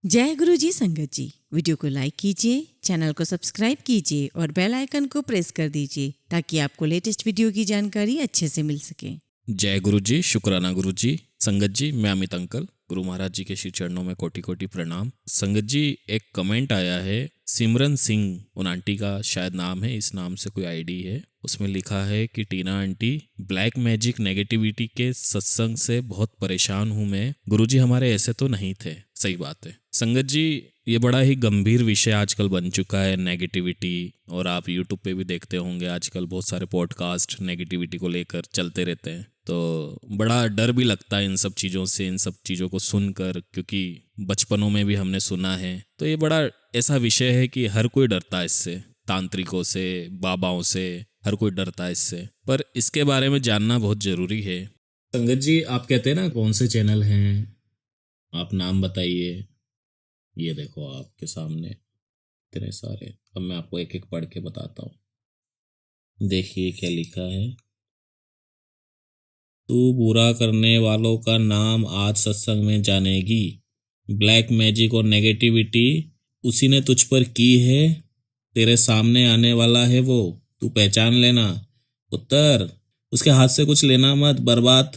जय गुरु जी संगत जी। वीडियो को लाइक कीजिए, चैनल को सब्सक्राइब कीजिए और बेल आइकन को प्रेस कर दीजिए ताकि आपको लेटेस्ट वीडियो की जानकारी अच्छे से मिल सके। जय गुरु जी, शुक्राना गुरु जी। संगत जी, मैं अमित अंकल, गुरु महाराज जी के श्री चरणों में कोटि कोटि प्रणाम। संगत जी, एक कमेंट आया है, सिमरन सिंह उन आंटी का शायद नाम है, इस नाम से कोई आईडी है। उसमें लिखा है कि टीना आंटी, ब्लैक मैजिक नेगेटिविटी के सत्संग से बहुत परेशान हूं मैं। गुरुजी हमारे ऐसे तो नहीं थे। सही बात है संगत जी, ये बड़ा ही गंभीर विषय आजकल बन चुका है नेगेटिविटी। और आप यूट्यूब पे भी देखते होंगे आजकल बहुत सारे पॉडकास्ट नेगेटिविटी को लेकर चलते रहते हैं। तो बड़ा डर भी लगता है इन सब चीज़ों से, इन सब चीज़ों को सुनकर, क्योंकि बचपनों में भी हमने सुना है। तो ये बड़ा ऐसा विषय है कि हर कोई डरता है इससे, तांत्रिकों से, बाबाओं से, हर कोई डरता है इससे। पर इसके बारे में जानना बहुत ज़रूरी है। संगत जी, आप कहते हैं ना कौन से चैनल हैं, आप नाम बताइए। ये देखो आपके सामने इतने सारे, अब मैं आपको एक एक पढ़ के बताता हूँ। देखिए क्या लिखा है। तू बुरा करने वालों का नाम आज सत्संग में जानेगी। ब्लैक मैजिक और नेगेटिविटी उसी ने तुझ पर की है। तेरे सामने आने वाला है वो, तू पहचान लेना। उत्तर, उसके हाथ से कुछ लेना मत, बर्बाद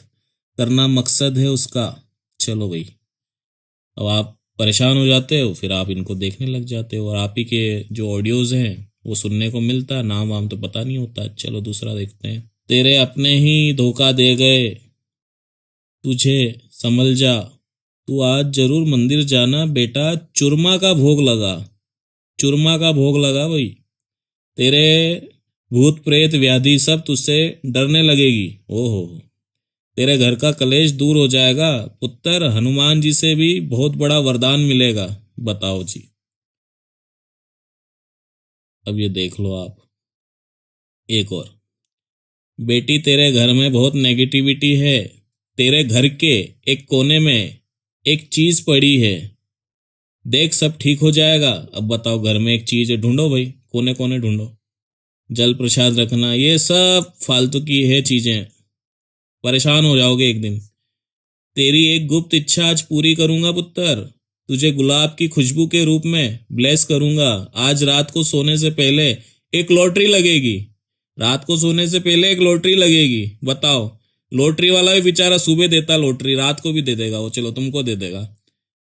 करना मकसद है उसका। चलो भाई, अब आप परेशान हो जाते हो, फिर आप इनको देखने लग जाते हो और आप ही के जो ऑडियोज हैं वो सुनने को मिलता, नाम वाम तो पता नहीं होता। चलो दूसरा देखते हैं। तेरे अपने ही धोखा दे गए तुझे, संभल जा। तू आज जरूर मंदिर जाना बेटा, चूरमा का भोग लगा। चूरमा का भोग लगा भाई। तेरे भूत प्रेत व्याधि सब तुझसे डरने लगेगी। ओहो, तेरे घर का कलेश दूर हो जाएगा पुत्र। हनुमान जी से भी बहुत बड़ा वरदान मिलेगा। बताओ जी, अब ये देख लो आप। एक और, बेटी तेरे घर में बहुत नेगेटिविटी है। तेरे घर के एक कोने में एक चीज पड़ी है, देख सब ठीक हो जाएगा। अब बताओ, घर में एक चीज है, ढूंढो भाई, कोने कोने ढूंढो। जल प्रसाद रखना, ये सब फालतू की है चीजें, परेशान हो जाओगे एक दिन। तेरी एक गुप्त इच्छा आज पूरी करूंगा पुत्र। तुझे गुलाब की खुशबू के रूप में ब्लेस करूंगा। आज रात को सोने से पहले एक लॉटरी लगेगी। रात को सोने से पहले एक लॉटरी लगेगी। बताओ, लॉटरी वाला भी बेचारा सुबह देता लॉटरी, रात को भी दे देगा वो, चलो तुमको दे देगा।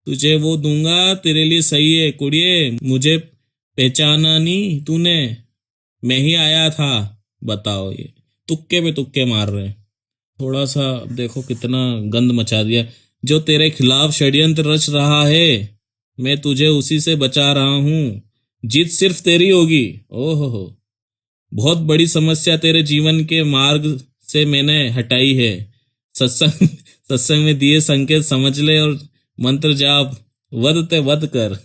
तुझे वो दूंगा, तेरे लिए सही है कुड़िए। मुझे पहचाना नहीं तूने, मैं ही आया था। बताओ, ये तुक्के पे तुक्के मार रहे हैं। थोड़ा सा देखो कितना गंद मचा दिया। जो तेरे खिलाफ षड्यंत्र रच रहा है, मैं तुझे उसी से बचा रहा हूं। जीत सिर्फ तेरी होगी। ओहो, बहुत बड़ी समस्या तेरे जीवन के मार्ग से मैंने हटाई है। सत्संग सत्संग में दिए संकेत समझ ले और मंत्र जाप वद ते वद कर।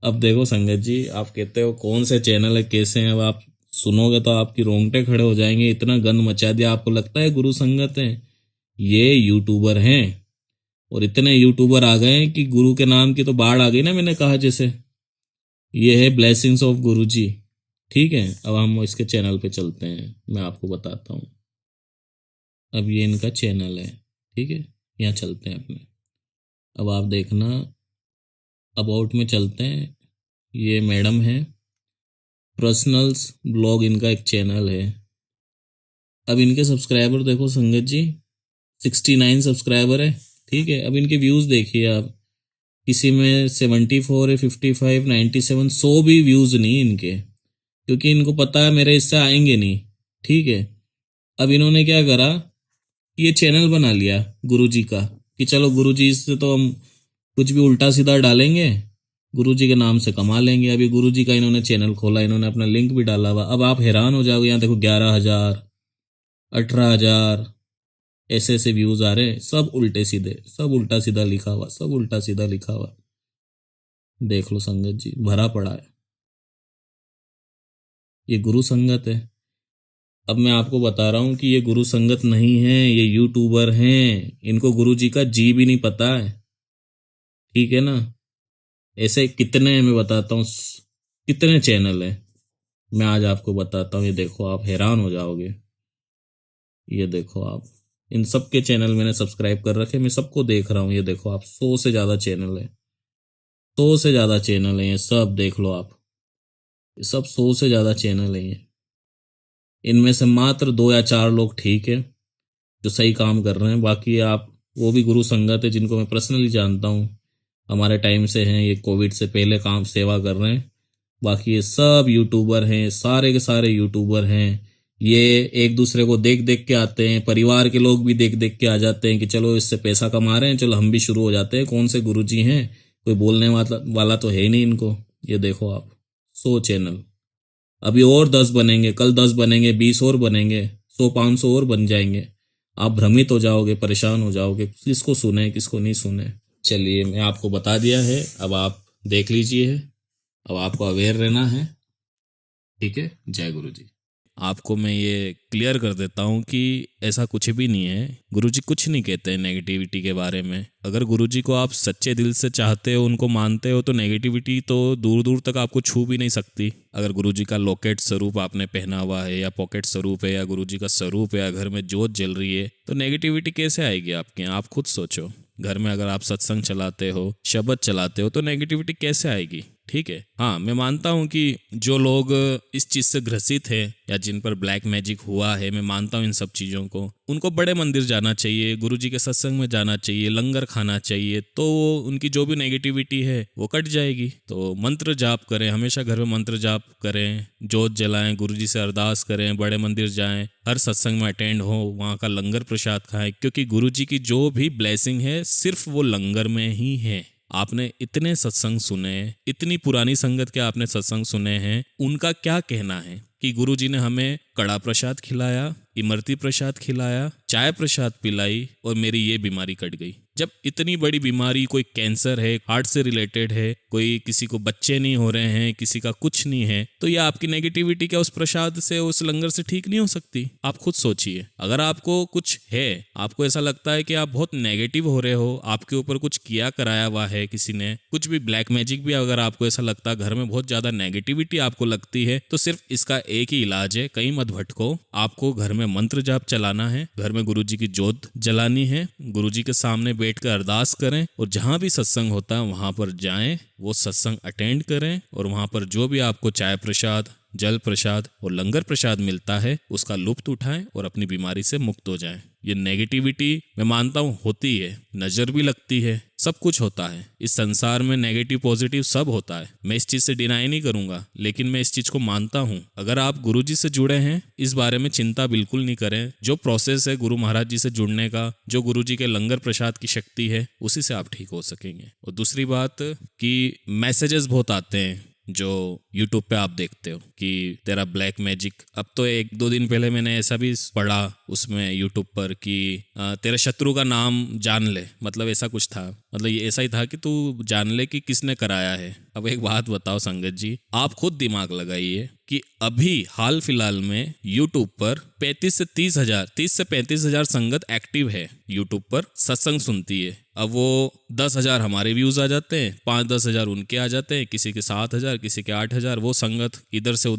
अब देखो संगत जी, आप कहते हो कौन से चैनल है, कैसे हैं, अब आप सुनोगे तो आपकी रोंगटे खड़े हो जाएंगे। इतना गंद मचा दिया, आपको लगता है गुरु संगत है? ये यूट्यूबर हैं और इतने यूट्यूबर आ गए हैं कि गुरु के नाम की तो बाढ़ आ गई ना, मैंने कहा जैसे। ये है ब्लेसिंग्स ऑफ गुरु जी। ठीक है, अब हम इसके चैनल पे चलते हैं, मैं आपको बताता हूँ। अब ये इनका चैनल है, ठीक है, यहाँ चलते हैं अपने। अब आप देखना, अबाउट में चलते हैं। ये मैडम है, पर्सनल्स ब्लॉग इनका एक चैनल है। अब इनके सब्सक्राइबर देखो संगत जी, 69 सब्सक्राइबर है। ठीक है, अब इनके व्यूज़ देखिए आप। किसी में 74 है, 55, 97, 100 भी व्यूज़ नहीं इनके, क्योंकि इनको पता है मेरे इससे आएंगे नहीं। ठीक है, अब इन्होंने क्या करा, ये चैनल बना लिया गुरुजी का कि चलो गुरुजी से तो हम कुछ भी उल्टा सीधा डालेंगे, गुरुजी के नाम से कमा लेंगे। अभी गुरुजी का इन्होंने चैनल खोला, इन्होंने अपना लिंक भी डाला हुआ। अब आप हैरान हो जाओगे, यहाँ देखो 11,000, 18,000 ऐसे ऐसे व्यूज आ रहे हैं। सब उल्टे सीधे, सब उल्टा सीधा लिखा हुआ, सब उल्टा सीधा लिखा हुआ। देख लो संगत जी, भरा पड़ा है। ये गुरु संगत है। अब मैं आपको बता रहा हूं कि ये गुरु संगत नहीं है, ये यूट्यूबर हैं। इनको गुरु जी का जी भी नहीं पता है। ठीक है ना? ऐसे कितने, मैं बताता हूँ कितने चैनल है, मैं आज आपको बताता हूँ। ये देखो, आप हैरान हो जाओगे। ये देखो आप, इन सब के चैनल मैंने सब्सक्राइब कर रखे, मैं सबको देख रहा हूँ। ये देखो आप, 100 से ज़्यादा चैनल है। 100 से ज़्यादा चैनल हैं, ये सब देख लो आप, ये सब 100 से ज़्यादा चैनल हैं ये। इनमें से मात्र 2 या 4 लोग ठीक है जो सही काम कर रहे हैं, बाकी आप वो भी गुरु संगत है जिनको मैं पर्सनली जानता हूँ, हमारे टाइम से हैं, ये कोविड से पहले काम सेवा कर रहे हैं। बाकी ये सब यूट्यूबर हैं, सारे के सारे यूट्यूबर हैं। ये एक दूसरे को देख देख के आते हैं, परिवार के लोग भी देख देख के आ जाते हैं कि चलो इससे पैसा कमा रहे हैं, चलो हम भी शुरू हो जाते हैं। कौन से गुरुजी हैं, कोई बोलने वाला तो है ही नहीं इनको। ये देखो आप, 100 चैनल, अभी और 10 बनेंगे, कल 10 बनेंगे, 20 और बनेंगे, 100-500 और बन जाएंगे। आप भ्रमित हो जाओगे, परेशान हो जाओगे, किसको सुने किसको नहीं सुने। चलिए, मैं आपको बता दिया है, अब आप देख लीजिए, अब आपको अवेयर रहना है। ठीक है, जय गुरु जी। आपको मैं ये क्लियर कर देता हूँ कि ऐसा कुछ भी नहीं है। गुरुजी कुछ नहीं कहते हैं नेगेटिविटी के बारे में। अगर गुरुजी को आप सच्चे दिल से चाहते हो, उनको मानते हो, तो नेगेटिविटी तो दूर दूर तक आपको छू भी नहीं सकती। अगर गुरुजी का लॉकेट स्वरूप आपने पहना हुआ है, या पॉकेट स्वरूप है, या गुरुजी का स्वरूप है, या घर में जोत जल रही है, तो नेगेटिविटी कैसे आएगी आपके यहाँ? आप खुद सोचो। घर में अगर आप सत्संग चलाते हो, शब्द चलाते हो, तो नेगेटिविटी कैसे आएगी? ठीक है, हाँ, मैं मानता हूँ कि जो लोग इस चीज़ से ग्रसित है या जिन पर ब्लैक मैजिक हुआ है, मैं मानता हूँ इन सब चीज़ों को, उनको बड़े मंदिर जाना चाहिए, गुरुजी के सत्संग में जाना चाहिए, लंगर खाना चाहिए, तो उनकी जो भी नेगेटिविटी है वो कट जाएगी। तो मंत्र जाप करें, हमेशा घर में मंत्र जाप करें, जोत जलाएं, गुरुजी से अरदास करें, बड़े मंदिर जाएं, हर सत्संग में अटेंड हो, वहाँ का लंगर प्रसाद खाएं, क्योंकि गुरुजी की जो भी ब्लेसिंग है सिर्फ वो लंगर में ही है। आपने इतने सत्संग सुने, इतनी पुरानी संगत के आपने सत्संग सुने हैं, उनका क्या कहना है कि गुरुजी ने हमें कड़ा प्रसाद खिलाया, इमरती प्रसाद खिलाया, चाय प्रसाद पिलाई और मेरी ये बीमारी कट गई। जब इतनी बड़ी बीमारी, कोई कैंसर है, हार्ट से रिलेटेड है, कोई किसी को बच्चे नहीं हो रहे हैं, किसी का कुछ नहीं है, तो ये आपकी नेगेटिविटी क्या उस प्रसाद से, उस लंगर से ठीक नहीं हो सकती? आप खुद सोचिए। अगर आपको कुछ है, आपको ऐसा लगता है कि आप बहुत नेगेटिव हो रहे हो, आपके ऊपर कुछ किया कराया हुआ है किसी ने, कुछ भी ब्लैक मैजिक भी, अगर आपको ऐसा लगता है, घर में बहुत ज्यादा नेगेटिविटी आपको लगती है, तो सिर्फ इसका एक ही इलाज है, कहीं मत भटको। आपको घर में मंत्र जाप चलाना है, घर में गुरुजी की जोत जलानी है, गुरुजी के सामने बैठकर अरदास करें, और जहां भी सत्संग होता है वहां पर जाएं, वो सत्संग अटेंड करें, और वहां पर जो भी आपको चाय प्रसाद, जल प्रसाद और लंगर प्रसाद मिलता है उसका लुत्फ उठाएं और अपनी बीमारी से मुक्त हो जाएं। ये नेगेटिविटी मैं मानता हूँ होती है, नज़र भी लगती है, सब कुछ होता है इस संसार में, नेगेटिव पॉजिटिव सब होता है, मैं इस चीज़ से डिनाई नहीं करूँगा, लेकिन मैं इस चीज़ को मानता हूँ। अगर आप गुरुजी से जुड़े हैं, इस बारे में चिंता बिल्कुल नहीं करें। जो प्रोसेस है गुरु महाराज जी से जुड़ने का, जो गुरुजी के लंगर प्रसाद की शक्ति है, उसी से आप ठीक हो सकेंगे। और दूसरी बात कि मैसेजेस बहुत आते हैं जो YouTube पे आप देखते हो कि तेरा ब्लैक मैजिक, अब तो 1-2 दिन पहले मैंने ऐसा भी पढ़ा उसमें YouTube पर कि तेरे शत्रु का नाम जान ले, मतलब ऐसा कुछ था, मतलब ये ऐसा ही था कि तू जान ले कि किसने कराया है। अब एक बात बताओ संगत जी, आप खुद दिमाग लगाइए कि अभी हाल फिलहाल में YouTube पर 35 से 35 हजार संगत एक्टिव है, YouTube पर सत्संग सुनती है। अब वो 10,000 हमारे व्यूज आ जाते हैं, 5-10 हजार उनके आ जाते हैं, किसी के 7,000, किसी के 8,000, वो संगत इधर से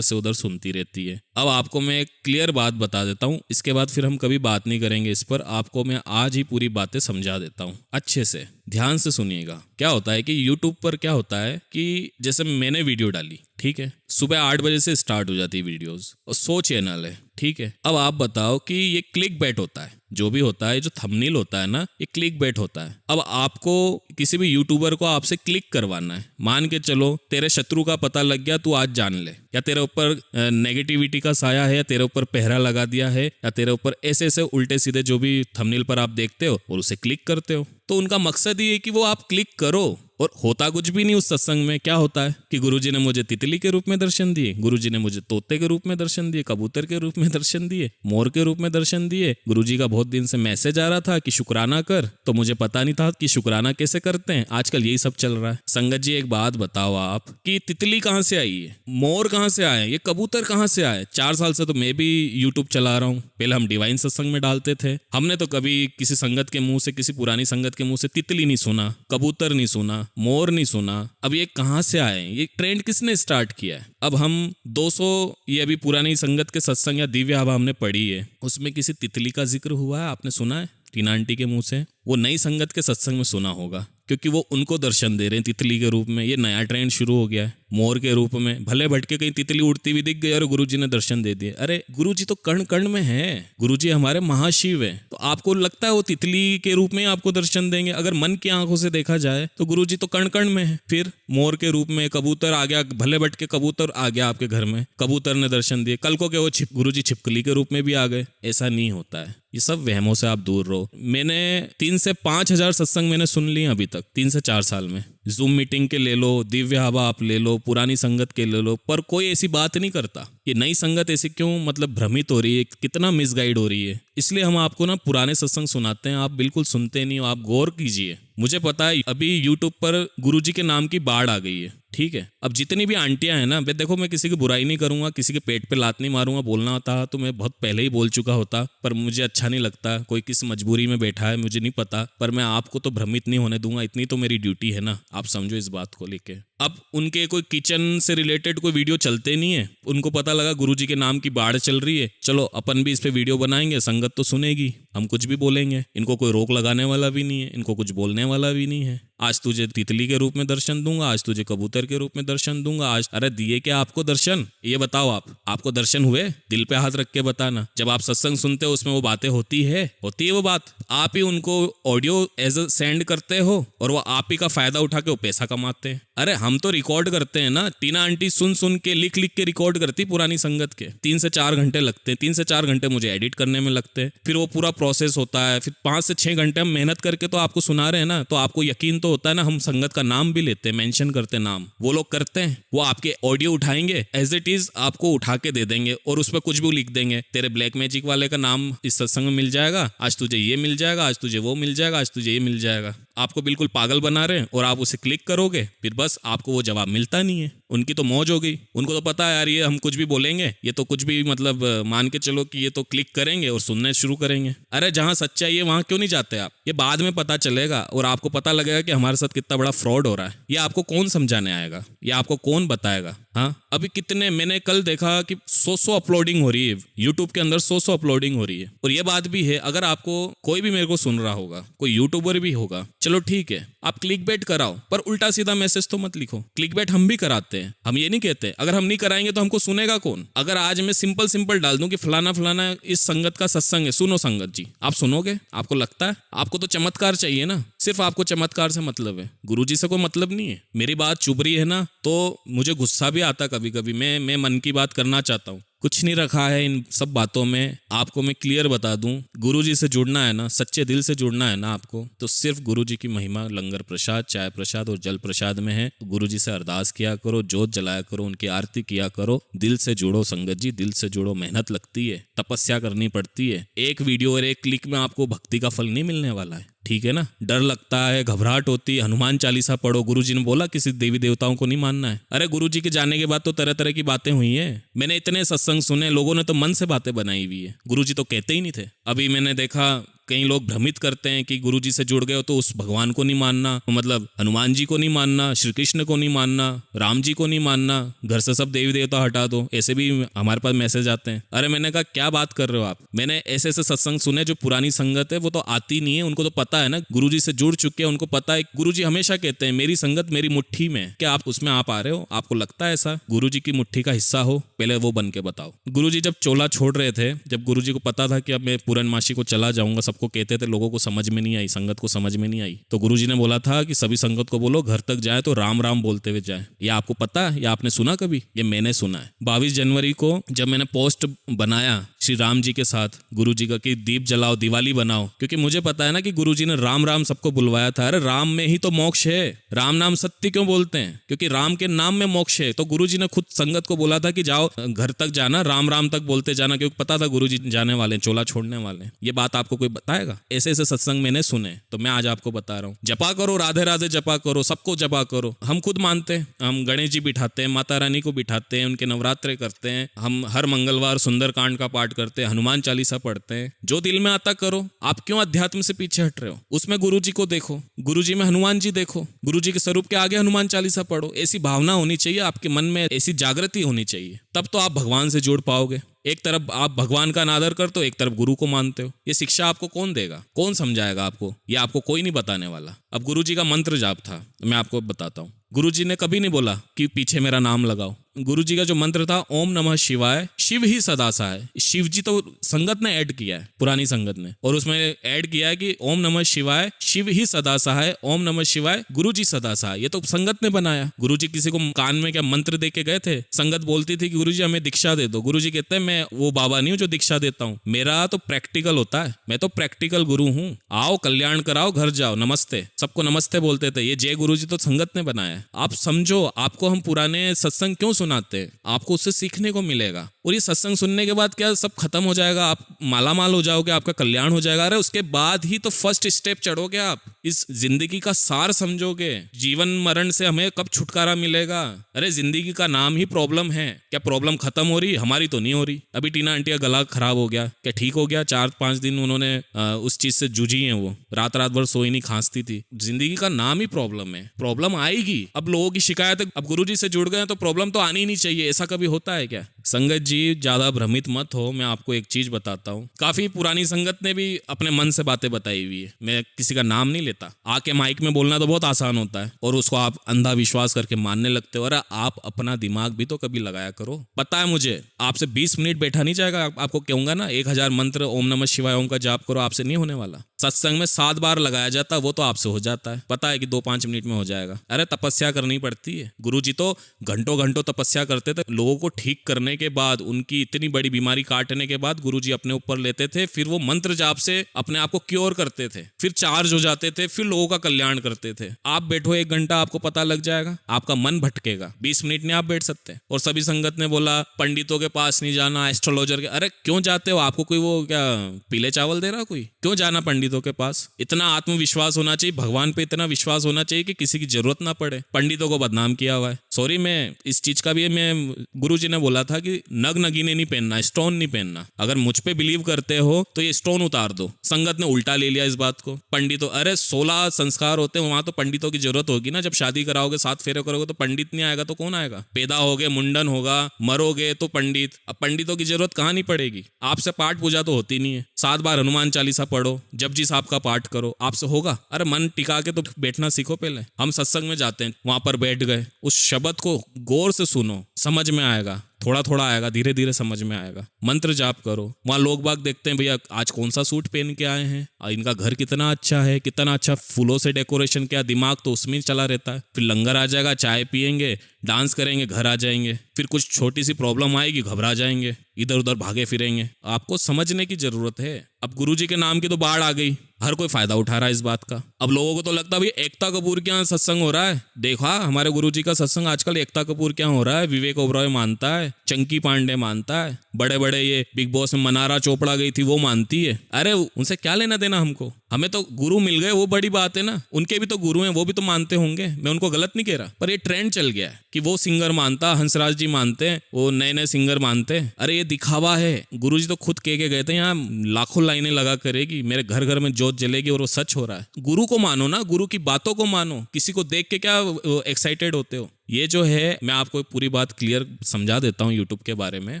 उधर सुनती रहती है। अब आपको मैं एक क्लियर बात बता देता हूँ, इसके बाद फिर हम कभी बात नहीं करेंगे इस पर, आपको मैं आज ही पूरी बातें समझा देता हूँ, अच्छे से ध्यान से सुनिएगा। क्या होता है कि YouTube पर क्या होता है कि जैसे मैंने वीडियो डाली, ठीक है, सुबह 8 बजे से स्टार्ट हो जाती है वीडियोस, और 100 चैनल है, ठीक है। अब आप बताओ कि ये क्लिक बैट होता है, जो भी होता है, जो थंबनेल होता है ना, ये क्लिक बैट होता है। अब आपको किसी भी यूट्यूबर को आपसे क्लिक करवाना है, मान के चलो तेरे शत्रु का पता लग गया, तू आज जान ले, या तेरे ऊपर नेगेटिविटी का साया है, या तेरे ऊपर पहरा लगा दिया है, या तेरे ऊपर ऐसे ऐसे उल्टे सीधे जो भी थंबनेल पर आप देखते हो और उसे क्लिक करते हो, तो उनका मकसद ये है कि वो आप क्लिक करो, और होता कुछ भी नहीं उस सत्संग में। क्या होता है कि गुरुजी ने मुझे तितली के रूप में दर्शन दिए, गुरुजी ने मुझे तोते के रूप में दर्शन दिए, कबूतर के रूप में दर्शन दिए, मोर के रूप में दर्शन दिए। गुरुजी का बहुत दिन से मैसेज आ रहा था कि शुक्राना कर, तो मुझे पता नहीं था कि शुक्राना कैसे करते हैं, आजकल यही सब चल रहा है। संगत जी एक बात बताओ आप कि तितली कहाँ से आई है, मोर कहाँ से आए, ये कबूतर कहाँ से आए? 4 साल से तो मैं भी यूट्यूब चला रहा हूँ, पहले हम डिवाइन सत्संग में डालते थे, हमने तो कभी किसी संगत के मुंह से, किसी पुरानी संगत के मुंह से तितली नहीं सुना, कबूतर नहीं सुना, मोर नहीं सुना। अब ये कहां से आए, ये ट्रेंड किसने स्टार्ट किया है? अब हम 200 ये अभी पुरानी संगत के सत्संग या दिव्य आभा हमने पढ़ी है, उसमें किसी तितली का जिक्र हुआ है, आपने सुना है टीना आंटी के मुंह से? वो नई संगत के सत्संग में सुना होगा, क्योंकि वो उनको दर्शन दे रहे हैं तितली के रूप में। ये नया ट्रेंड शुरू हो गया है, मोर के रूप में। भले भटके कहीं तितली उड़ती हुई दिख गई और गुरुजी ने दर्शन दे दिए। अरे गुरुजी तो कण कण में है, गुरुजी हमारे महाशिव है। तो आपको लगता है वो तितली के रूप में आपको दर्शन देंगे? अगर मन की आंखों से देखा जाए तो गुरुजी तो कण कण में है। फिर मोर के रूप में, कबूतर आ गया, भले भटके कबूतर आ गया आपके घर में, कबूतर ने दर्शन दिए। कल को क्या वो गुरुजी छिपकली के रूप में भी आ गए? ऐसा नहीं होता है। ये सब वहमों से आप दूर रहो। मैंने 3 से 5 हजार सत्संग मैंने सुन लिए अभी तक 3 से 4 साल में। जूम मीटिंग के ले लो, दिव्य हवा आप ले लो, पुरानी संगत के ले लो, पर कोई ऐसी बात नहीं करता। ये नई संगत ऐसी क्यों मतलब भ्रमित हो रही है, कितना मिसगाइड हो रही है। इसलिए हम आपको ना पुराने सत्संग सुनाते हैं, आप बिल्कुल सुनते नहीं हो। आप गौर कीजिए। मुझे पता है अभी यूट्यूब पर गुरुजी के नाम की बाढ़ आ गई है, ठीक है। अब जितनी भी आंटियां हैं ना, देखो मैं किसी की बुराई नहीं करूंगा, किसी के पेट पे लात नहीं मारूंगा। बोलना होता तो मैं बहुत पहले ही बोल चुका होता, पर मुझे अच्छा नहीं लगता। कोई किस मजबूरी में बैठा है मुझे नहीं पता, पर मैं आपको तो भ्रमित नहीं होने दूंगा। इतनी तो मेरी ड्यूटी है ना, आप समझो इस बात को लेके। अब उनके कोई किचन से रिलेटेड कोई वीडियो चलते नहीं है, उनको पता लगा गुरुजी के नाम की बाढ़ चल रही है, चलो अपन भी इस पे वीडियो बनाएंगे, संगत तो सुनेगी, हम कुछ भी बोलेंगे। इनको कोई रोक लगाने वाला भी नहीं है, इनको कुछ बोलने वाला भी नहीं है। आज तुझे तितली के रूप में दर्शन दूंगा, आज तुझे कबूतर के रूप में दर्शन दूंगा, आज अरे दिए क्या आपको दर्शन? ये बताओ, आपको दर्शन हुए? दिल पे हाथ रख के बताना। जब आप सत्संग सुनते हो उसमें वो बातें होती है वो बात। आप ही उनको ऑडियो एज अ सेंड करते हो और वो आप ही का फायदा उठा के वो पैसा कमाते हैं। अरे हम तो रिकॉर्ड करते हैं ना। टीना आंटी सुन सुन के लिख लिख के रिकॉर्ड करती पुरानी संगत के। 3 से 4 घंटे लगते हैं, 3 से 4 घंटे मुझे एडिट करने में लगते हैं। फिर वो पूरा प्रोसेस होता है, फिर 5 से 6 घंटे हम मेहनत करके तो आपको सुना रहे हैं ना, तो आपको यकीन तो होता है ना। हम संगत का नाम भी लेते हैं, मेंशन करते हैं नाम, वो लोग करते हैं। वो आपके ऑडियो उठाएंगे, एज इट इज आपको उठा के दे देंगे और उस पर कुछ भी लिख देंगे। तेरे ब्लैक मैजिक वाले का नाम इस सत्संग में मिल जाएगा, आज तुझे ये मिल जाएगा, आज तुझे वो मिल जाएगा, आज तुझे ये मिल जाएगा। आपको बिल्कुल पागल बना रहे हैं और आप उसे क्लिक करोगे, फिर बस आपको वो जवाब मिलता नहीं है। उनकी तो मौज हो गई, उनको तो पता है यार ये हम कुछ भी बोलेंगे, ये तो कुछ भी मतलब मान के चलो कि ये तो क्लिक करेंगे और सुनने शुरू करेंगे। अरे जहां सच्चाई है वहां क्यों नहीं जाते आप? ये बाद में पता चलेगा और आपको पता लगेगा कि हमारे साथ कितना बड़ा फ्रॉड हो रहा है। ये आपको कौन समझाने आएगा? ये आपको कौन बताएगा? हाँ, अभी कितने मैंने कल देखा कि 100 अपलोडिंग हो रही है यूट्यूब के अंदर, 100 अपलोडिंग हो रही है। और ये बात भी है, अगर आपको कोई भी मेरे को सुन रहा होगा, कोई यूट्यूबर भी होगा, चलो ठीक है, आप क्लिक बेट कराओ, पर उल्टा सीधा मैसेज तो मत लिखो। क्लिक बेट हम भी कराते हैं, हम ये नहीं कहते। अगर हम नहीं कराएंगे तो हमको सुनेगा कौन? अगर आज मैं सिंपल डाल दूं कि फलाना फलाना इस संगत का सत्संग है, सुनो संगत जी, आप सुनोगे? आपको लगता है? आपको तो चमत्कार चाहिए ना, सिर्फ आपको चमत्कार से मतलब है, गुरुजी से कोई मतलब नहीं है। मेरी बात चुभ रही है ना, तो मुझे गुस्सा भी आता कभी कभी। मैं मन की बात करना चाहता हूँ, कुछ नहीं रखा है इन सब बातों में। आपको मैं क्लियर बता दूं, गुरुजी से जुड़ना है ना, सच्चे दिल से जुड़ना है ना आपको, तो सिर्फ गुरुजी की महिमा लंगर प्रसाद, चाय प्रसाद और जल प्रसाद में है। तो गुरुजी से अरदास किया करो, जोत जलाया करो, उनकी आरती किया करो। दिल से जुड़ो संगत जी, दिल से जुड़ो। मेहनत लगती है, तपस्या करनी पड़ती है। एक वीडियो और एक क्लिक में आपको भक्ति का फल नहीं मिलने वाला है, ठीक है ना। डर लगता है, घबराहट होती है, हनुमान चालीसा पढ़ो। गुरुजी ने बोला किसी देवी देवताओं को नहीं मानना है। अरे गुरुजी के जाने के बाद तो तरह तरह की बातें हुई है। मैंने इतने सत्संग सुने, लोगों ने तो मन से बातें बनाई हुई है, गुरुजी तो कहते ही नहीं थे। अभी मैंने देखा कई लोग भ्रमित करते हैं कि गुरुजी से जुड़ गए हो तो उस भगवान को नहीं मानना, मतलब हनुमान जी को नहीं मानना, श्री कृष्ण को नहीं मानना, राम जी को नहीं मानना, घर से सब देवी देवता हटा दो। ऐसे भी हमारे पास मैसेज आते हैं। अरे मैंने कहा क्या बात कर रहे हो आप? मैंने ऐसे ऐसे सत्संग सुने, जो पुरानी संगत है वो तो आती नहीं है, उनको तो पता है ना गुरुजी से जुड़ चुके हैं, उनको पता है। गुरुजी हमेशा कहते हैं मेरी संगत मेरी मुट्ठी में। क्या आप उसमें आप आ रहे हो? आपको लगता है ऐसा गुरुजी की मुट्ठी का हिस्सा हो? पहले वो बन के बताओ। गुरुजी जब चोला छोड़ रहे थे, जब गुरुजी को पता था कि अब मैं पूर्णमासी को चला जाऊंगा, सबको कहते थे, लोगों को समझ में नहीं आई, संगत को समझ में नहीं आई, तो गुरुजी ने बोला था कि सभी संगत को बोलो घर तक जाए तो राम राम बोलते हुए जाए। ये आपको पता है या आपने सुना कभी? ये मैंने सुना है। 22 जनवरी को जब मैंने पोस्ट बनाया श्री राम जी के साथ गुरुजी का कि दीप जलाओ, दिवाली बनाओ, क्योंकि मुझे पता है ना कि गुरुजी ने राम राम सबको बुलवाया था। अरे राम में ही तो मोक्ष है। राम नाम सत्य क्यों बोलते हैं? क्योंकि राम के नाम में मोक्ष है। तो गुरुजी ने खुद संगत को बोला था कि जाओ घर तक जाना, राम राम तक बोलते जाना, क्योंकि पता था गुरुजी जाने वाले, चोला छोड़ने वाले। ये बात आपको कोई बताएगा? ऐसे ऐसे सत्संग मैंने सुने, तो मैं आज आपको बता रहा हूँ। जपा करो, राधे राधे जपा करो, सबको जपा करो। हम खुद मानते हैं, हम गणेश जी बिठाते हैं, माता रानी को बिठाते हैं, उनके नवरात्रे करते हैं, हम हर मंगलवार सुंदरकांड का पाठ करते हैं, हनुमान चालीसा पढ़ते हैं। जो दिल में आता करो। आप क्यों अध्यात्म से पीछे हट रहे हो? उसमें गुरुजी को देखो, गुरुजी में हनुमान जी देखो, गुरुजी के स्वरूप के आगे हनुमान चालीसा पढ़ो। ऐसी भावना होनी चाहिए आपके मन में, ऐसी जागृति होनी चाहिए, तब तो आप भगवान से जुड़ पाओगे। एक तरफ आप भगवान का अनादर करते हो, एक तरफ गुरु को मानते हो। ये शिक्षा आपको कौन देगा, कौन समझाएगा आपको? ये आपको कोई नहीं बताने वाला। अब गुरुजी का मंत्र जाप था, मैं आपको बताता हूँ। गुरुजी ने कभी नहीं बोला कि पीछे मेरा नाम लगाओ। गुरुजी का जो मंत्र था, ओम नमः शिवाय, शिव ही सदा सहाय। शिव जी तो संगत ने ऐड किया है, पुरानी संगत ने, और उसमें ऐड किया है कि ओम नमः शिवाय, शिव ही सदा सहाय, ओम नमः शिवाय, गुरुजी सदा सहाय। ये तो संगत ने बनाया। गुरुजी किसी को कान में क्या मंत्र दे के गए थे? संगत बोलती थी कि गुरुजी हमें दीक्षा दे दो। गुरुजी कहते हैं मैं वो बाबा नहीं हूं जो दीक्षा देता हूं, मेरा तो प्रैक्टिकल होता है, मैं तो प्रैक्टिकल गुरु हूं। आओ कल्याण कराओ, घर जाओ, नमस्ते। सबको नमस्ते बोलते थे। ये जय गुरुजी तो संगत ने बनाया। आप समझो, आपको हम पुराने सत्संग क्यों सुनाते हैं? आपको उससे सीखने को मिलेगा। और ये सत्संग सुनने के बाद क्या सब खत्म हो जाएगा, आप मालामाल हो जाओगे, आपका कल्याण हो जाएगा? अरे उसके बाद ही तो फर्स्ट स्टेप चढ़ोगे आप, इस जिंदगी का सार समझोगे। जीवन मरण से हमें कब छुटकारा मिलेगा? अरे जिंदगी का नाम ही प्रॉब्लम है। क्या प्रॉब्लम खत्म हो रही? हमारी तो नहीं हो रही। अभी टीना आंटी का गला खराब हो गया, क्या ठीक हो गया? 4-5 दिन उन्होंने उस चीज से जूझी है, वो रात रात भर सोई नहीं, खांसती थी। जिंदगी का नाम ही प्रॉब्लम है, प्रॉब्लम आएगी। अब लोगों की शिकायत है, अब गुरुजी से जुड़ गए तो प्रॉब्लम तो आनी ही नहीं चाहिए। ऐसा कभी होता है क्या? संगत जी ज्यादा भ्रमित मत हो। मैं आपको एक चीज बताता हूँ, काफी पुरानी संगत ने भी अपने मन से बातें बताई हुई है। मैं किसी का नाम नहीं लेता। आके माइक में बोलना तो बहुत आसान होता है और उसको आप अंधा विश्वास करके मानने लगते हो। अरे आप अपना दिमाग भी तो कभी लगाया करो। पता है मुझे, आपसे 20 मिनट बैठा नहीं जाएगा। आपको कहूंगा ना 1000 मंत्र ओम नमः शिवाय ओम का जाप करो, आपसे नहीं होने वाला। सत्संग में 7 बार लगाया जाता है, वो तो आपसे हो जाता है। पता है कि 2-5 मिनट में हो जाएगा। अरे तपस्या करनी पड़ती है। गुरुजी तो घंटों घंटों तपस्या करते थे। लोगों को ठीक करने के बाद, उनकी इतनी बड़ी बीमारी काटने के बाद गुरुजी अपने ऊपर लेते थे, फिर वो मंत्र जाप से अपने आप को क्योर करते थे, फिर चार्ज हो जाते थे, फिर लोगों का कल्याण करते थे। आप बैठो 1 घंटा, आपको पता लग जाएगा, आपका मन भटकेगा। 20 मिनट नहीं आप बैठ सकते। और सभी संगत ने बोला पंडितों के पास नहीं जाना, एस्ट्रोलॉजर के। अरे क्यों जाते हो? आपको कोई वो क्या पीले चावल दे रहा? कोई क्यों जाना पंडितों के पास? इतना आत्मविश्वास होना चाहिए, भगवान पे इतना विश्वास होना चाहिए कि किसी की जरूरत ना पड़े। पंडितों को बदनाम किया हुआ है। सॉरी, मैं इस चीज का भी, मैं गुरुजी ने बोला था कि नग नगीने नहीं पहनना, स्टोन नहीं पहनना। अगर मुझ पे बिलीव करते हो तो ये स्टोन उतार दो। संगत ने उल्टा ले लिया इस बात को। पंडितों, अरे 16 संस्कार होते हैं, वहां तो पंडितों की जरूरत होगी ना। जब शादी कराओगे, 7 फेरे करोगे, तो पंडित नहीं आएगा तो कौन आएगा? पैदा होगे, मुंडन होगा, मरोगे तो पंडित। अब पंडितों की जरूरत कहाँ नहीं पड़ेगी? आपसे पाठ पूजा तो होती नहीं है। 7 बार हनुमान चालीसा पढ़ो, जपजी साहब का पाठ करो, आपसे होगा? अरे मन टिका के तो बैठना सीखो पहले। हम सत्संग में जाते हैं, वहां पर बैठ गए, उस शब्द को गौर से सुनो, समझ में आएगा। थोड़ा थोड़ा आएगा, धीरे धीरे समझ में आएगा। मंत्र जाप करो। वहां लोग बाग देखते हैं, भैया आज कौन सा सूट पहन के आए हैं, इनका घर कितना अच्छा है, कितना अच्छा फूलों से डेकोरेशन किया, दिमाग तो उसमें चला रहता है। फिर लंगर आ जाएगा, चाय पियेंगे, डांस करेंगे, घर आ जाएंगे। फिर कुछ छोटी सी प्रॉब्लम आएगी, घबरा जाएंगे, इधर उधर भागे फिरेंगे। आपको समझने की जरूरत है। अब गुरुजी के नाम की तो बाढ़ आ गई, हर कोई फायदा उठा रहा है इस बात का। अब लोगों को तो लगता है भाई एकता कपूर के यहाँ सत्संग हो रहा है। देखा हमारे गुरुजी का सत्संग आजकल एकता कपूर के यहाँ हो रहा है। विवेक ओबरॉय मानता है, चंकी पांडे मानता है, बड़े बड़े ये बिग बॉस में मनारा चोपड़ा गई थी वो मानती है। अरे उनसे क्या लेना देना हमको? हमें तो गुरु मिल गए, वो बड़ी बात है ना। उनके भी तो गुरु हैं, वो भी तो मानते होंगे। मैं उनको गलत नहीं कह रहा, पर ये ट्रेंड चल गया है कि वो सिंगर मानता, हंसराज जी मानते हैं, वो नए नए सिंगर मानते हैं। अरे ये दिखावा है। गुरुजी तो खुद कह के गए थे, यहाँ लाखों लाइनें लगा करेगी, मेरे घर घर में जोत जलेगी, और वो सच हो रहा है। गुरु को मानो ना, गुरु की बातों को मानो। किसी को देख के क्या एक्साइटेड होते हो? ये जो है, मैं आपको पूरी बात क्लियर समझा देता हूँ यूट्यूब के बारे में,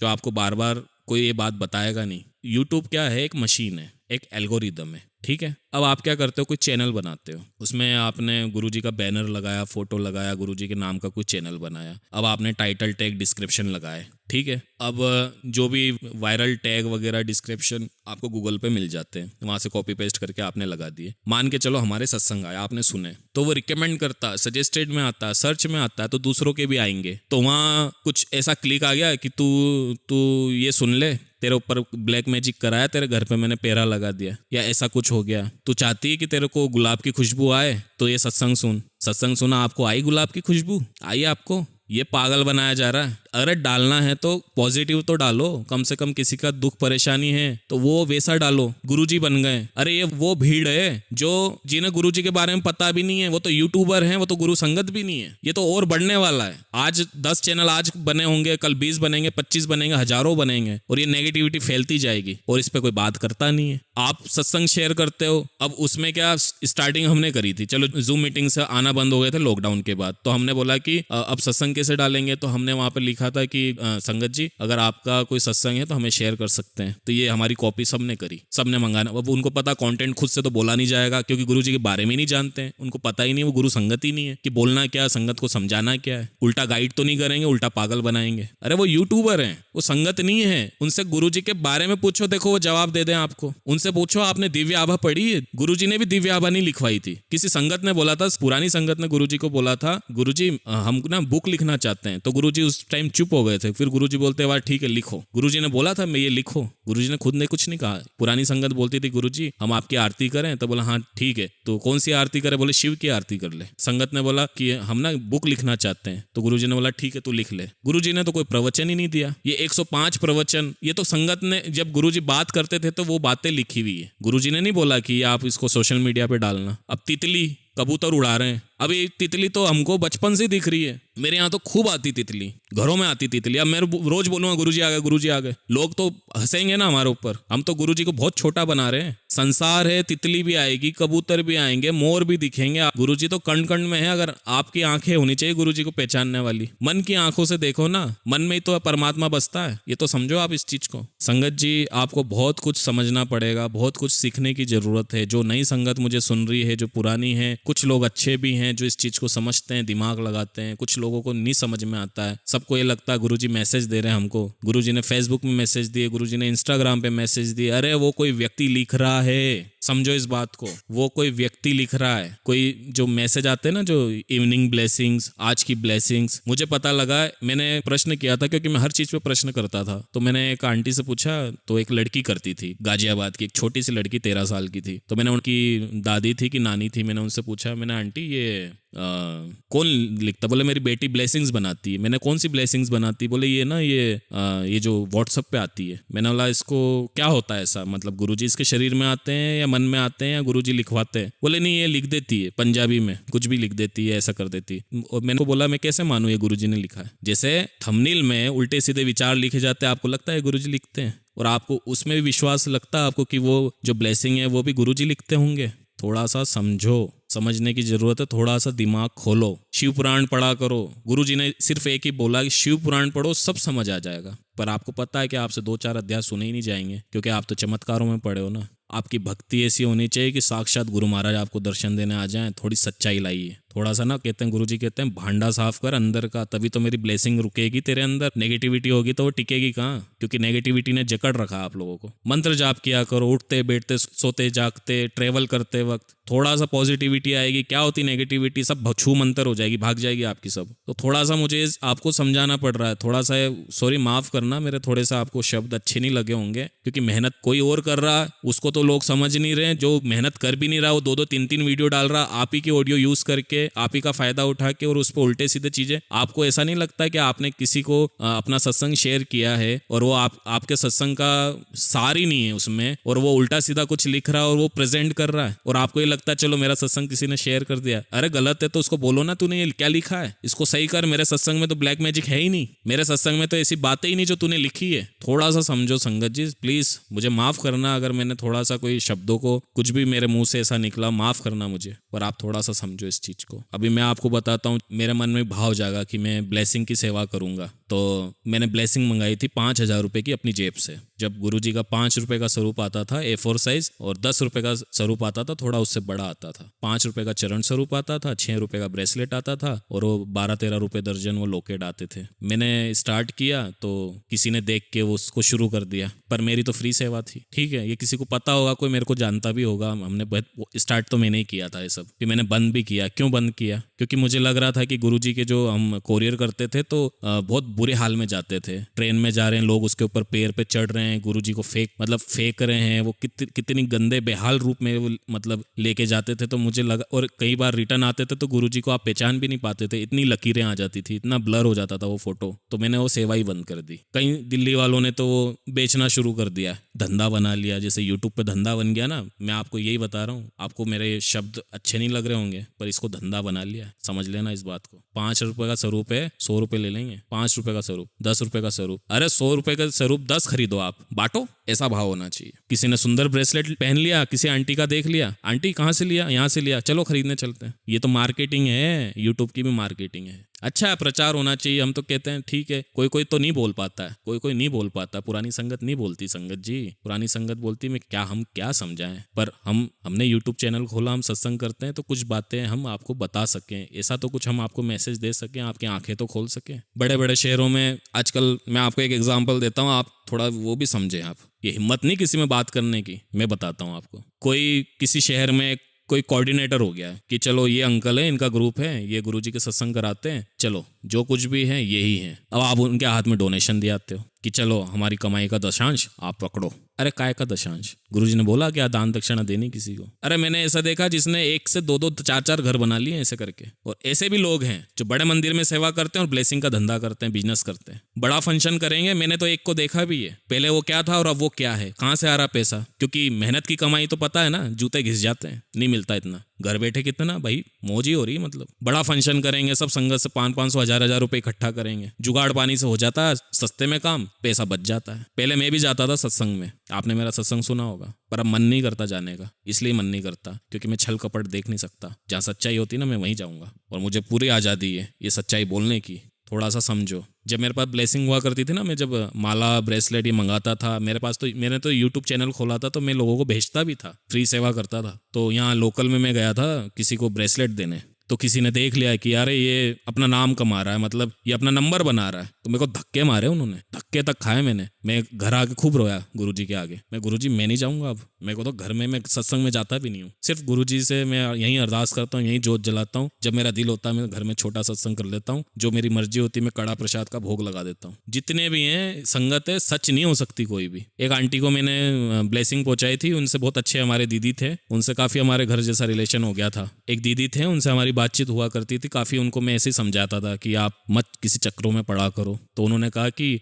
जो आपको बार बार कोई ये बात बताएगा नहीं। यूट्यूब क्या है? एक मशीन है, एक एल्गोरिदम है, ठीक है। अब आप क्या करते हो, कोई चैनल बनाते हो, उसमें आपने गुरुजी का बैनर लगाया, फोटो लगाया, गुरुजी के नाम का कोई चैनल बनाया। अब आपने टाइटल टैग डिस्क्रिप्शन लगाए, ठीक है। अब जो भी वायरल टैग वगैरह डिस्क्रिप्शन आपको गूगल पे मिल जाते हैं, वहां से कॉपी पेस्ट करके आपने लगा दिए। मान के चलो हमारे सत्संग आया, आपने सुने, तो वो रिकमेंड करता है, सजेस्टेड में आता है, सर्च में आता है, तो दूसरों के भी आएंगे। तो वहाँ कुछ ऐसा क्लिक आ गया कि तू ये सुन ले, तेरे ऊपर ब्लैक मैजिक कराया, तेरे घर पे मैंने पेरा लगा दिया, या ऐसा कुछ हो गया। तू चाहती है कि तेरे को गुलाब की खुशबू आए, तो ये सत्संग सुन। सत्संग सुना, आपको आई गुलाब की खुशबू? आई आपको? ये पागल बनाया जा रहा है। अरे डालना है तो पॉजिटिव तो डालो, कम से कम किसी का दुख परेशानी है तो वो वैसा डालो। गुरुजी बन गए। अरे ये वो भीड़ है जो जिन्हें गुरुजी के बारे में पता भी नहीं है, वो तो यूट्यूबर हैं, वो तो गुरु संगत भी नहीं है। ये तो और बढ़ने वाला है। आज 10 चैनल आज बने होंगे, कल 20 बनेंगे, 25 बनेंगे, हजारों बनेंगे, और ये नेगेटिविटी फैलती जाएगी, और इस पे कोई बात करता नहीं है। आप सत्संग शेयर करते हो, अब उसमें क्या स्टार्टिंग हमने करी थी, चलो जूम मीटिंग से आना बंद हो गए थे लॉकडाउन के बाद, तो हमने बोला कि अब सत्संग कैसे डालेंगे, तो हमने वहां पर लिखा लिखा था कि संगत जी अगर आपका कोई सत्संग है तो हमें शेयर कर सकते हैं। तो ये हमारी कॉपी सबने करी, सबने मंगाना। अब उनको पता कंटेंट खुद से तो बोला नहीं जाएगा क्योंकि गुरुजी के बारे में ही नहीं जानते हैं, उनको पता ही नहीं, वो गुरु संगत ही नहीं है कि बोलना क्या, संगत को समझाना क्या है। उल्टा गाइड तो नहीं करेंगे, उल्टा पागल बनाएंगे। अरे वो यूट्यूबर हैं, वो संगत नहीं है। उनसे गुरुजी के बारे में पूछो, देखो वो जवाब दे दें आपको। उनसे पूछो आपने दिव्य आभा पढ़ी है? गुरुजी ने भी दिव्य आभा नहीं लिखवाई थी, किसी संगत ने बोला था, पुरानी संगत ने गुरुजी को बोला था, गुरुजी हम ना बुक लिखना चाहते हैं। तो गुरुजी उस टाइम चुप हो गए थे। फिर गुरुजी बोलते वाह ठीक है लिखो। गुरुजी ने बोला था मैं ये लिखो, गुरुजी ने खुद ने कुछ नहीं कहा। पुरानी संगत बोलती थी गुरुजी हम आपकी आरती करें, तो बोला हाँ ठीक है। तो कौन सी आरती करे? बोले शिव की आरती कर ले। संगत ने बोला कि हम ना बुक लिखना चाहते हैं। तो गुरुजी ने बोला ठीक है तू लिख ले। गुरुजी ने तो कोई प्रवचन ही नहीं दिया। ये 105 प्रवचन, ये तो संगत ने, जब गुरुजी बात करते थे तो वो बातें लिखी हुई है। गुरुजी ने नहीं बोला कि आप इसको सोशल मीडिया पे डालना। अब तितली कबूतर उड़ा रहे हैं, अब ये तितली तो हमको बचपन से दिख रही है। मेरे यहाँ तो खूब आती तितली, घरों में आती तितली। अब मैं रोज बोलूंगा गुरुजी आ गए, गुरुजी आ गए, लोग तो हंसेंगे ना हमारे ऊपर। हम तो गुरुजी को बहुत छोटा बना रहे हैं। संसार है, तितली भी आएगी, कबूतर भी आएंगे, मोर भी दिखेंगे। गुरुजी तो कण कण में है। अगर आपकी आंखें होनी चाहिए गुरुजी को पहचानने वाली, मन की आंखों से देखो ना, मन में ही तो परमात्मा बसता है। ये तो समझो आप इस चीज को। संगत जी आपको बहुत कुछ समझना पड़ेगा, बहुत कुछ सीखने की जरूरत है। जो नई संगत मुझे सुन रही है, जो पुरानी है, कुछ लोग अच्छे भी हैं जो इस चीज को समझते हैं, दिमाग लगाते हैं। कुछ लोगों को नहीं समझ में आता है। सबको ये लगता है गुरुजी मैसेज दे रहे हैं हमको, गुरुजी ने फेसबुक में मैसेज दिए, गुरुजी ने इंस्टाग्राम पे मैसेज दिए। अरे वो कोई व्यक्ति लिख रहा है, समझो इस बात को। वो कोई व्यक्ति लिख रहा है। कोई जो मैसेज आते हैं ना, जो इवनिंग ब्लेसिंग्स, आज की ब्लेसिंग्स, मुझे पता लगा, मैंने प्रश्न किया था क्योंकि मैं हर चीज पे प्रश्न करता था। तो मैंने एक आंटी से पूछा, तो एक लड़की करती थी गाजियाबाद की, एक छोटी सी लड़की 13 साल की थी। तो मैंने उनकी दादी थी कि नानी थी, मैंने उनसे पूछा, मैंने आंटी ये कौन लिखता? बोले मेरी बेटी ब्लेसिंग्स बनाती है। मैंने कौन सी ब्लेसिंग्स बनाती? बोले ये ना ये जो व्हाट्सएप पे आती है। मैंने बोला इसको क्या होता है ऐसा, मतलब गुरुजी इसके शरीर में आते हैं या मन में आते हैं या गुरुजी लिखवाते हैं? बोले नहीं ये लिख देती है, पंजाबी में कुछ भी लिख देती है, ऐसा कर देती है। और मैंने को बोला मैं कैसे मानूं ये गुरुजी ने लिखा है? जैसे थंबनेल में उल्टे सीधे विचार लिखे जाते हैं, आपको लगता है गुरुजी लिखते हैं? और आपको उसमें भी विश्वास लगता है आपको कि वो जो ब्लेसिंग है वो भी गुरुजी लिखते होंगे? थोड़ा सा समझो, समझने की जरूरत है। थोड़ा सा दिमाग खोलो, शिव पुराण पढ़ा करो। गुरुजी ने सिर्फ एक ही बोला कि शिव पुराण पढ़ो, सब समझ आ जाएगा। पर आपको पता है कि आपसे 2-4 अध्याय सुने ही नहीं जाएंगे क्योंकि आप तो चमत्कारों में पड़े हो ना। आपकी भक्ति ऐसी होनी चाहिए कि साक्षात गुरु महाराज आपको दर्शन देने आ जाएं। थोड़ी सच्चाई लाइए, थोड़ा सा ना, कहते हैं गुरुजी कहते हैं भांडा साफ कर अंदर का, तभी तो मेरी ब्लेसिंग रुकेगी तेरे अंदर। नेगेटिविटी होगी तो वो टिकेगी कहाँ? क्योंकि नेगेटिविटी ने जकड़ रखा आप लोगों को। मंत्र जाप किया करो, उठते बैठते, सोते जागते, ट्रेवल करते वक्त थोड़ा सा पॉजिटिविटी आएगी। क्या होती नेगेटिविटी? सब छू मंतर हो जाएगी, भाग जाएगी आपकी सब। तो थोड़ा सा मुझे आपको समझाना पड़ रहा है। थोड़ा सा सॉरी, माफ करना, मेरे थोड़े सा आपको शब्द अच्छे नहीं लगे होंगे क्योंकि मेहनत कोई और कर रहा है, उसको तो लोग समझ नहीं रहे। जो मेहनत कर भी नहीं रहा, वो 2-2, 3-3 वीडियो डाल रहा, आप ही की ऑडियो यूज करके, आप ही का फायदा उठा के, और उस पर उल्टे सीधे चीजें। आपको ऐसा नहीं लगता कि आपने किसी को अपना सत्संग शेयर किया है और वो आपके सत्संग का सार ही नहीं है उसमें, और वो उल्टा सीधा कुछ लिख रहा है और वो प्रेजेंट कर रहा है, और आपको ये लगता है चलो मेरा सत्संग किसी ने शेयर कर दिया? अरे गलत है तो उसको बोलो ना, तूने ये क्या लिखा है, इसको सही कर। मेरे सत्संग में तो ब्लैक मैजिक है ही नहीं, मेरे सत्संग में तो ऐसी बातें ही नहीं जो तूने लिखी है। थोड़ा सा समझो संगत जी, प्लीज मुझे माफ करना अगर मैंने थोड़ा सा कोई शब्दों को, कुछ भी मेरे मुंह से ऐसा निकला, माफ करना मुझे। पर आप थोड़ा सा समझो इस चीज को। अभी मैं आपको बताता हूँ, मेरे मन में भाव जागा कि मैं ब्लेसिंग की सेवा करूंगा। तो मैंने ब्लेसिंग मंगाई थी 5,000 रुपए की अपनी जेब से। जब गुरुजी का 5 रुपए का स्वरूप आता था A4 साइज, और 10 रुपए का स्वरूप आता था, थोड़ा उससे बड़ा आता था। 5 रुपए का चरण स्वरूप आता था, 6 रुपए का ब्रेसलेट आता था, और वो 12-13 रुपए दर्जन वो लॉकेट आते थे। मैंने स्टार्ट किया तो किसी ने देख के वो उसको शुरू कर दिया, पर मेरी तो फ्री सेवा थी। ठीक है, ये किसी को पता होगा, कोई मेरे को जानता भी होगा। हमने स्टार्ट तो मैंने ही किया था ये सब, फिर मैंने बंद भी किया। क्यों बंद किया? क्योंकि मुझे लग रहा था कि गुरुजी के जो हम कोरियर करते थे तो बहुत बुरे हाल में जाते थे। ट्रेन में जा रहे हैं लोग, उसके ऊपर पैर पे चढ़ रहे हैं, गुरुजी को फेंक रहे हैं। वो कितनी गंदे बेहाल रूप में वो मतलब लेके जाते थे। तो मुझे लगा, और कई बार रिटर्न आते थे तो गुरुजी को आप पहचान भी नहीं पाते थे, इतनी लकीरें आ जाती थी, इतना ब्लर हो जाता था वो फोटो। तो मैंने वो सेवा ही बंद कर दी। कई दिल्ली वालों ने तो वो बेचना शुरू कर दिया, धंधा बना लिया, जैसे यूट्यूब पे धंधा बन गया ना। मैं आपको यही बता रहा हूँ, आपको मेरे शब्द अच्छे नहीं लग रहे होंगे, पर इसको धंधा बना लिया, समझ लेना इस बात को। 5 रुपए का स्वरूप है, 100 रुपए ले लेंगे। 5 रुपए का स्वरूप, 10 रुपए का स्वरूप, अरे 100 रुपए का स्वरूप 10 खरीदो, आप बांटो। ऐसा भाव होना चाहिए। किसी ने सुंदर ब्रेसलेट पहन लिया, किसी आंटी का देख लिया, आंटी कहाँ से लिया, यहाँ से लिया, चलो खरीदने चलते हैं। ये तो मार्केटिंग है, यूट्यूब की भी मार्केटिंग है। अच्छा प्रचार होना चाहिए, हम तो कहते हैं ठीक है। कोई कोई तो नहीं बोल पाता है, कोई कोई नहीं बोल पाता। पुरानी संगत नहीं बोलती संगत जी, पुरानी संगत बोलती मैं क्या, हम क्या समझाएं। पर हमने यूट्यूब चैनल खोला, हम सत्संग करते हैं तो कुछ बातें हम आपको बता सकें, ऐसा तो कुछ हम आपको मैसेज दे सकें, आपकी आंखें तो खोल सकें। बड़े बड़े शहरों में आजकल, मैं आपको एक एग्जाम्पल देता हूँ, आप थोड़ा वो भी समझें। आप ये हिम्मत नहीं किसी में बात करने की, मैं बताता हूँ आपको। कोई किसी शहर में कोई कोऑर्डिनेटर हो गया कि चलो ये अंकल है, इनका ग्रुप है, ये गुरुजी के सत्संग कराते हैं, चलो जो कुछ भी है यही है। अब आप उनके हाथ में डोनेशन दिए आते हो कि चलो हमारी कमाई का दशांश आप पकड़ो। अरे काय का दशांश? गुरुजी ने बोला क्या दान दक्षिणा देनी किसी को? अरे मैंने ऐसा देखा जिसने 1 से 2 4 घर बना लिए ऐसे करके। और ऐसे भी लोग हैं जो बड़े मंदिर में सेवा करते हैं और ब्लेसिंग का धंधा करते हैं, बिजनेस करते हैं, बड़ा फंक्शन करेंगे। मैंने तो एक को देखा भी है, पहले वो क्या था और अब वो क्या है, कहाँ से आ रहा पैसा। क्योंकि मेहनत की कमाई तो पता है ना, जूते घिस जाते हैं, नहीं मिलता इतना। घर बैठे कितना भाई मौज ही हो रही है। मतलब बड़ा फंक्शन करेंगे, सब संगत से 500 1000 रुपए इकट्ठा करेंगे, जुगाड़ पानी से हो जाता है, सस्ते में काम, पैसा बच जाता है। पहले मैं भी जाता था सत्संग में, आपने मेरा सत्संग सुना होगा, पर अब मन नहीं करता जाने का। इसलिए मन नहीं करता क्योंकि मैं छल कपट देख नहीं सकता। जहाँ सच्चाई होती ना मैं वहीं जाऊंगा, और मुझे पूरी आज़ादी है ये सच्चाई बोलने की। थोड़ा सा समझो। जब मेरे पास ब्लेसिंग हुआ करती थी ना, मैं जब माला ब्रेसलेट ये मंगाता था, मेरे पास तो, मैंने तो यूट्यूब चैनल खोला था तो मैं लोगों को भेजता भी था, फ्री सेवा करता था। तो यहाँ लोकल में मैं गया था किसी को ब्रेसलेट देने, तो किसी ने देख लिया कि यार ये अपना नाम कमा रहा है, मतलब ये अपना नंबर बना रहा है। तो मेरे को धक्के मारे उन्होंने, धक्के तक खाए मैंने। मैं घर आके खूब रोया गुरुजी के आगे। मैं गुरुजी मैं नहीं जाऊंगा अब, मेरे को तो घर में, मैं सत्संग में जाता भी नहीं हूँ। सिर्फ गुरुजी से मैं यहीं अरदास करता हूँ, यहीं जोत जलाता हूँ। जब मेरा दिल होता है मैं घर में छोटा सत्संग कर लेता हूँ, जो मेरी मर्जी होती है मैं कड़ा प्रसाद का भोग लगा देता हूँ। जितने भी हैं संगत है, सच नहीं हो सकती कोई भी। एक आंटी को मैंने ब्लेसिंग पहुंचाई थी, उनसे बहुत अच्छे हमारे दीदी थे, उनसे काफ़ी हमारे घर जैसा रिलेशन हो गया था। एक दीदी थे, उनसे हमारी बातचीत हुआ करती थी काफ़ी। उनको मैं ऐसे ही समझाता था कि आप मत किसी चक्रों में पड़ा करो। तो उन्होंने कहा कि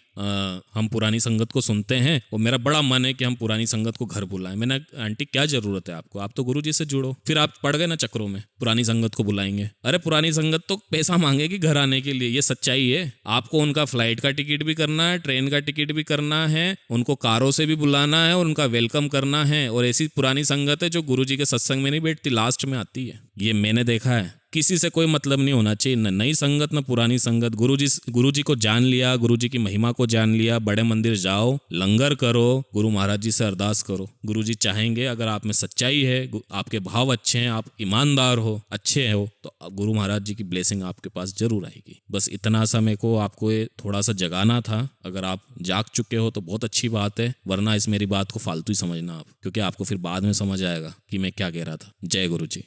हम पुरानी संगत को सुनते हैं और मेरा बड़ा मन है कि हम पुरानी संगत को घर बुलाएं। मैंने, आंटी क्या जरूरत है आपको, आप तो गुरुजी से जुड़ो। फिर आप पड़ गए ना चक्रों में, पुरानी संगत को बुलाएंगे। अरे पुरानी संगत तो पैसा मांगेगी घर आने के लिए, ये सच्चाई है। आपको उनका फ्लाइट का टिकट भी करना है, ट्रेन का टिकट भी करना है, उनको कारों से भी बुलाना है और उनका वेलकम करना है। और ऐसी पुरानी संगत है जो गुरुजी के सत्संग में नहीं बैठती, लास्ट में आती है। ये मैंने देखा है। किसी से कोई मतलब नहीं होना चाहिए, न नई संगत न पुरानी संगत। गुरुजी को जान लिया, गुरुजी की महिमा को जान लिया, बड़े मंदिर जाओ, लंगर करो, गुरु महाराज जी से अरदास करो। गुरुजी चाहेंगे अगर आप में सच्चाई है, आपके भाव अच्छे हैं, आप ईमानदार हो, अच्छे हो, तो गुरु महाराज जी की ब्लेसिंग आपके पास जरूर आएगी। बस इतना सा मेरे को आपको ये थोड़ा सा जगाना था। अगर आप जाग चुके हो तो बहुत अच्छी बात है, वरना इस मेरी बात को फालतू ही समझना आप, क्योंकि आपको फिर बाद में समझ आएगा कि मैं क्या कह रहा था। जय गुरु जी।